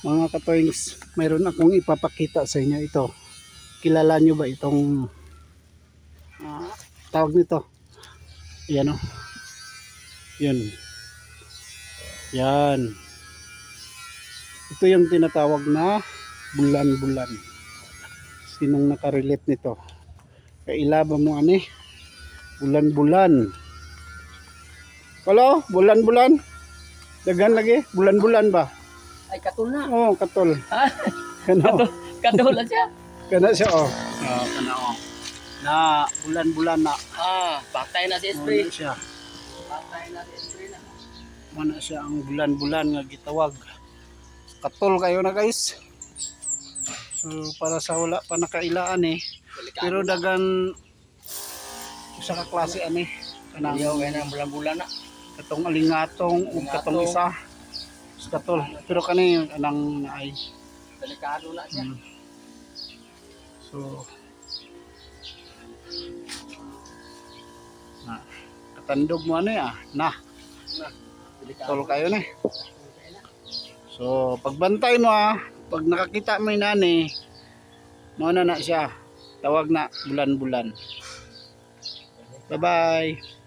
Mga katoings, mayroon akong ipapakita sa inyo ito. Kilala nyo ba itong tawag nito? Yan o. Yun. Yan. Ito yung tinatawag na bulan-bulan. Sinong nakarelate nito? Kailaba mo ani? Bulan-bulan. Kalo? Bulan-bulan? Dagan lagi? Bulan-bulan ba? Ay, katol na. Oo, katol. Ah, Kano? katol na siya. Kana siya oh. Oo, kana oh. Na bulan-bulan na. Patay na si Esprit. Ano siya? Patay na si Esprit na. Mana siya ang bulan-bulan nga gitawag. Katol kayo na guys. So para sa wala pa nakailaan Pero dagan usa ka klase kanang Ayaw kaya ng bulan-bulan na. katong alingatong ug katong isa. Katol. Pero kani anang naay. Delikado na siya. So katandog mo na Delikado. tol kayo so pagbantay mo pag nakakita mo inani mao na siya tawag na bulan-bulan. Bye bye.